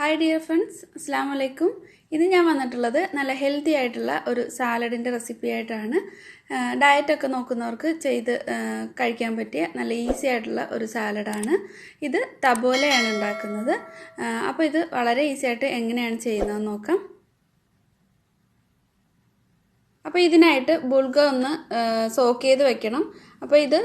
Hi dear friends, Assalamu alaikum. This is a healthy salad recipe. Diet is easy salad. This is Thabbouleh. This is very easy. അപ്പോൾ ഇതിനായിട്ട് ബുൾഗർ ഒന്ന് soak ചെയ്ത് വെക്കണം. അപ്പോൾ ഇത്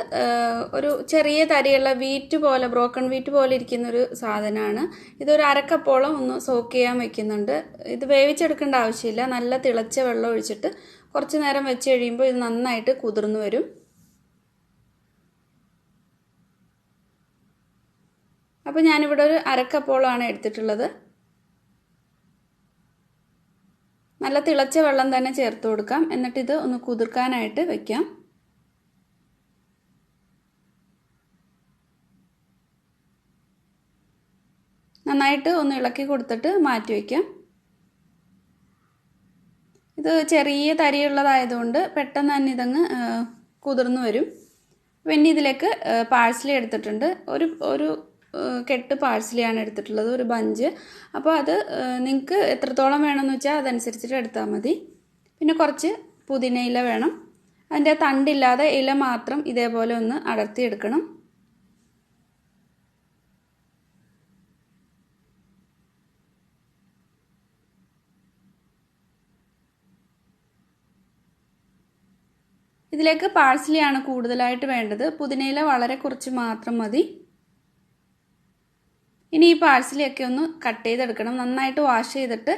ഒരു ചെറിയ തരിയുള്ള വീറ്റ് പോലെ ബ്രോക്കൺ വീറ്റ് പോലെ ഇരിക്കുന്ന ഒരു സാധനമാണ്. ഇതൊരു അരക്കപ്പോളം ഒന്ന് സോക്ക് ചെയ്യാൻ വെക്കുന്നുണ്ട്. ഇത് വേവിച്ചെടുക്കേണ്ട ആവശ്യമില്ല. നല്ല തിളച്ച വെള്ളം ഒഴിച്ചിട്ട് കുറച്ച് നേരം വെച്ച് കഴിയുമ്പോൾ ഇത് നന്നായിട്ട് കുതിർന്നു വരും. അപ്പോൾ ഞാൻ ഇവിടെ ഒരു അരക്കപ്പോളാണ് എടുത്തിട്ടുള്ളത്. നല്ല തിളച്ച വെള്ളം തന്നെ ചേർത്ത് കൊടുക്കാം. എന്നിട്ട് ഇത് ഒന്ന് കുതിർക്കാനായിട്ട് വെക്കാം. നന്നായിട്ട് ഒന്ന് ഇളക്കി കൊടുത്തിട്ട് മാറ്റി വെക്കാം. ഇത് ചെറിയ തരിയുള്ളതായതുകൊണ്ട് പെട്ടെന്ന് തന്നെ ഇതങ്ങ് കുതിർന്നു വരും. പിന്നെ ഇതിലേക്ക് പാഴ്സലി എടുത്തിട്ടുണ്ട്. ഒരു കെട്ട് പാഴ്സലിയാണ് എടുത്തിട്ടുള്ളത്, ഒരു ബഞ്ച്. അപ്പോൾ അത് നിങ്ങൾക്ക് എത്രത്തോളം വേണമെന്ന് വെച്ചാൽ അതനുസരിച്ചിട്ട് എടുത്താൽ മതി. പിന്നെ കുറച്ച് പുതിന ഇല വേണം. അതിൻ്റെ തണ്ടില്ലാതെ ഇല മാത്രം ഇതേപോലെ ഒന്ന് അടർത്തിയെടുക്കണം. ഇതിലേക്ക് പാഴ്സലിയാണ് കൂടുതലായിട്ട് വേണ്ടത്. പുതിനയില വളരെ കുറച്ച് മാത്രം മതി. ഇനി ഈ പാഴ്സലിയൊക്കെ ഒന്ന് കട്ട് ചെയ്തെടുക്കണം. നന്നായിട്ട് വാഷ് ചെയ്തിട്ട്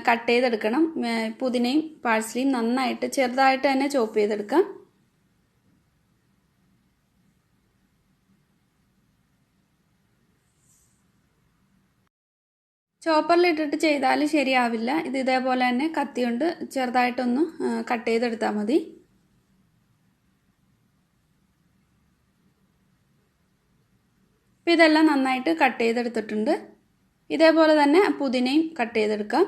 കട്ട് ചെയ്തെടുക്കണം. പുതിനയും പാഴ്സലിയും നന്നായിട്ട് ചെറുതായിട്ട് തന്നെ ചോപ്പ് ചെയ്തെടുക്കാം. ചോപ്പറിലിട്ടിട്ട് ചെയ്താൽ ശരിയാവില്ല. ഇത് ഇതേപോലെ തന്നെ കത്തി കൊണ്ട് ചെറുതായിട്ടൊന്ന് കട്ട് ചെയ്തെടുത്താൽ മതി. അപ്പോൾ ഇതെല്ലാം നന്നായിട്ട് കട്ട് ചെയ്തെടുത്തിട്ടുണ്ട്. ഇതേപോലെ തന്നെ പുതിനയും കട്ട് ചെയ്തെടുക്കാം.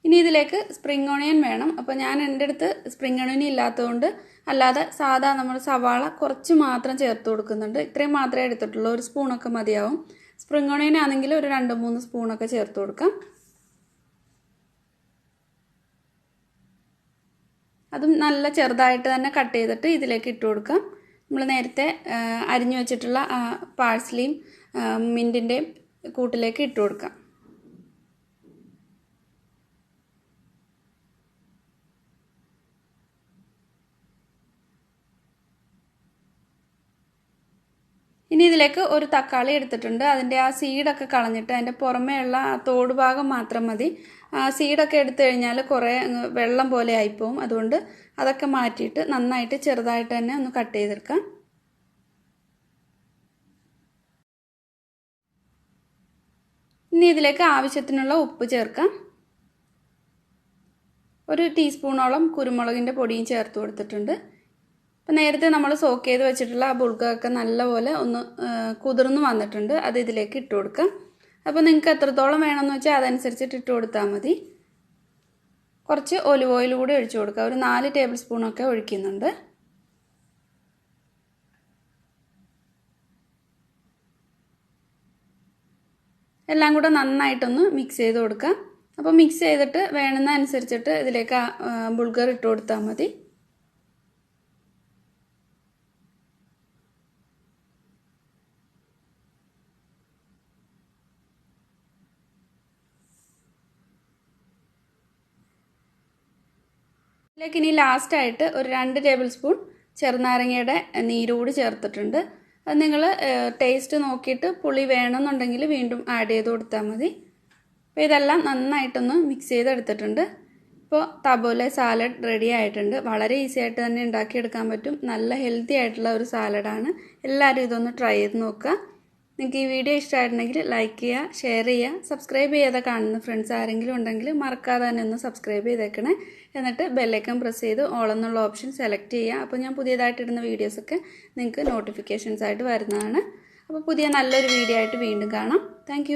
ഇനി ഇതിലേക്ക് സ്പ്രിംഗ് ഓണിയൻ വേണം. അപ്പോൾ ഞാൻ എൻ്റെ അടുത്ത് സ്പ്രിംഗ് ഓണിയൻ ഇല്ലാത്തതുകൊണ്ട് അല്ലാതെ സാധാ നമ്മൾ സവാള കുറച്ച് മാത്രം ചേർത്ത് കൊടുക്കുന്നുണ്ട്. ഇത്രയും മാത്രമേ എടുത്തിട്ടുള്ളൂ. ഒരു സ്പൂണൊക്കെ മതിയാവും. സ്പ്രിംഗ് ഓണിയൻ ആണെങ്കിൽ ഒരു 2-3 സ്പൂണൊക്കെ ചേർത്ത് കൊടുക്കാം. അതും നല്ല ചെറുതായിട്ട് തന്നെ കട്ട് ചെയ്തിട്ട് ഇതിലേക്ക് ഇട്ട് കൊടുക്കാം. നമ്മൾ നേരത്തെ അരിഞ്ഞു വെച്ചിട്ടുള്ള പാഴ്സലിയും മിൻറ്റിൻ്റെയും കൂട്ടിലേക്ക് ഇട്ട് കൊടുക്കാം. ഇനി ഇതിലേക്ക് ഒരു തക്കാളി എടുത്തിട്ടുണ്ട്. അതിൻ്റെ ആ സീഡൊക്കെ കളഞ്ഞിട്ട് അതിൻ്റെ പുറമേ ഉള്ള ആ തോട് ഭാഗം മാത്രം മതി. ആ സീഡൊക്കെ എടുത്തു കഴിഞ്ഞാൽ കുറേ വെള്ളം പോലെ ആയിപ്പോവും. അതുകൊണ്ട് അതൊക്കെ മാറ്റിയിട്ട് നന്നായിട്ട് ചെറുതായിട്ട് തന്നെ ഒന്ന് കട്ട് ചെയ്തെടുക്കാം. ഇനി ഇതിലേക്ക് ആവശ്യത്തിനുള്ള ഉപ്പ് ചേർക്കാം. ഒരു ടീസ്പൂണോളം കുരുമുളകിൻ്റെ പൊടിയും ചേർത്ത് കൊടുത്തിട്ടുണ്ട്. അപ്പോൾ നേരത്തെ നമ്മൾ സോക്ക് ചെയ്ത് വെച്ചിട്ടുള്ള ആ ബുൾഗറൊക്കെ നല്ലപോലെ ഒന്ന് കുതിർന്ന് വന്നിട്ടുണ്ട്. അത് ഇതിലേക്ക് ഇട്ട് കൊടുക്കാം. അപ്പോൾ നിങ്ങൾക്ക് എത്രത്തോളം വേണമെന്ന് വെച്ചാൽ അതനുസരിച്ചിട്ട് ഇട്ട് കൊടുത്താൽ മതി. കുറച്ച് ഒലിവ് ഓയിൽ കൂടി ഒഴിച്ചു കൊടുക്കുക. ഒരു 4 ടേബിൾ സ്പൂണൊക്കെ ഒഴിക്കുന്നുണ്ട്. എല്ലാം കൂടെ നന്നായിട്ടൊന്ന് മിക്സ് ചെയ്ത് കൊടുക്കാം. അപ്പോൾ മിക്സ് ചെയ്തിട്ട് വേണമെന്ന അനുസരിച്ചിട്ട് ഇതിലേക്ക് ബുൾഗർ ഇട്ട് കൊടുത്താൽ മതി. ഇതിലേക്ക് ഇനി ലാസ്റ്റായിട്ട് ഒരു 2 ടേബിൾ സ്പൂൺ ചെറുനാരങ്ങയുടെ നീരുകൂടി ചേർത്തിട്ടുണ്ട്. അത് നിങ്ങൾ ടേസ്റ്റ് നോക്കിയിട്ട് പുളി വേണമെന്നുണ്ടെങ്കിൽ വീണ്ടും ആഡ് ചെയ്ത് കൊടുത്താൽ മതി. അപ്പോൾ ഇതെല്ലാം നന്നായിട്ടൊന്ന് മിക്സ് ചെയ്തെടുത്തിട്ടുണ്ട്. ഇപ്പോൾ തബോലെ സാലഡ് റെഡി ആയിട്ടുണ്ട്. വളരെ ഈസി ആയിട്ട് തന്നെ ഉണ്ടാക്കിയെടുക്കാൻ പറ്റും. നല്ല ഹെൽത്തി ആയിട്ടുള്ള ഒരു സാലഡാണ്. എല്ലാവരും ഇതൊന്ന് ട്രൈ ചെയ്ത് നോക്കുക. നിങ്ങൾക്ക് ഈ വീഡിയോ ഇഷ്ടമായിട്ടുണ്ടെങ്കിൽ ലൈക്ക് ചെയ്യുക, ഷെയർ ചെയ്യുക, സബ്സ്ക്രൈബ് ചെയ്യാതെ കാണുന്ന ഫ്രണ്ട്സ് ആരെങ്കിലും ഉണ്ടെങ്കിൽ മറക്കാതെ തന്നെ ഒന്ന് സബ്സ്ക്രൈബ് ചെയ്തേക്കണേ. എന്നിട്ട് ബെല്ലൈക്കൺ പ്രസ് ചെയ്ത് ഓൾ എന്നുള്ള ഓപ്ഷൻ സെലക്ട് ചെയ്യുക. അപ്പോൾ ഞാൻ പുതിയതായിട്ടിടുന്ന വീഡിയോസൊക്കെ നിങ്ങൾക്ക് നോട്ടിഫിക്കേഷൻസ് ആയിട്ട് വരുന്നതാണ്. അപ്പോൾ പുതിയ നല്ലൊരു വീഡിയോ ആയിട്ട് വീണ്ടും കാണാം. താങ്ക്